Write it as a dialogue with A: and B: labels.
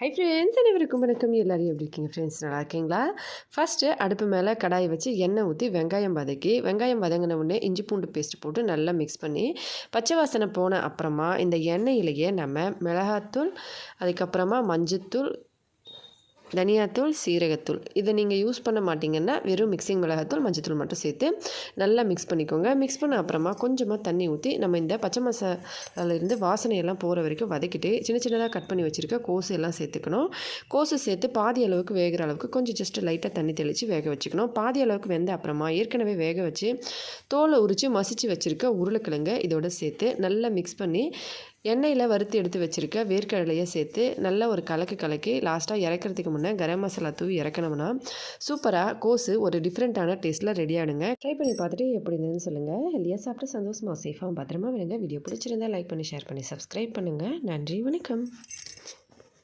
A: Hi friends, அனைவருக்கும் வணக்கம். எல்லாரும் எப்படி இருக்கீங்க ஃப்ரெண்ட்ஸ்? நல்லா இருக்கீங்களா? ஃபஸ்ட்டு அடுப்பு மேலே கடாயை வச்சு எண்ணெய் ஊற்றி வெங்காயம் வதங்கின உடனே இஞ்சி பூண்டு பேஸ்ட் போட்டு நல்லா மிக்ஸ் பண்ணி பச்சை வாசனை போன அப்புறமா இந்த எண்ணெயிலேயே நம்ம மிளகாத்தூள், அதுக்கப்புறமா மஞ்சத்தூள், தனியாத்தூள், சீரகத்தூள் இதை நீங்கள் யூஸ் பண்ண மாட்டிங்கன்னா வெறும் மிக்சிங் மிளகாத்தூள், மஞ்சத்தூள் மட்டும் சேர்த்து நல்லா மிக்ஸ் பண்ணிக்கோங்க. மிக்ஸ் பண்ண அப்புறமா கொஞ்சமாக தண்ணி ஊற்றி நம்ம இந்த பச்சை மசாலாலேருந்து வாசனையெல்லாம் போகிற வரைக்கும் வதக்கிட்டு சின்ன சின்னதாக கட் பண்ணி வச்சுருக்க கோஸு எல்லாம் சேர்த்துக்கணும். கோஸு சேர்த்து பாதி அளவுக்கு வேகிற அளவுக்கு கொஞ்சம் ஜஸ்ட் லைட்டாக தண்ணி தெளித்து வேக வச்சுக்கணும். பாதி அளவுக்கு வெந்த அப்புறமா ஏற்கனவே வேக வச்சு தோலை உரித்து மசிச்சு வச்சுருக்க உருளைக்கிழங்கு இதோட சேர்த்து நல்லா மிக்ஸ் பண்ணி எண்ணெயில் வறுத்து எடுத்து வச்சுருக்க வேர்க்கடலையை சேர்த்து நல்லா ஒரு கலக்கி லாஸ்ட்டாக இறக்கிறதுக்கு முன்னே கரம் மசாலா தூவி இறக்கணும்னா சூப்பராக கோஸு ஒரு டிஃப்ரெண்ட்டான டேஸ்ட்டில் ரெடி ஆகிடுங்க. ட்ரை பண்ணி பார்த்துட்டு எப்படி இருந்ததுன்னு சொல்லுங்கள். ஹெல்த்தியாக சாப்பிட்டு சந்தோஷமாக சேஃபாக பத்திரமா விடுங்க. வீடியோ பிடிச்சிருந்தா லைக் பண்ணி ஷேர் பண்ணி சப்ஸ்கிரைப் பண்ணுங்கள். நன்றி, வணக்கம்.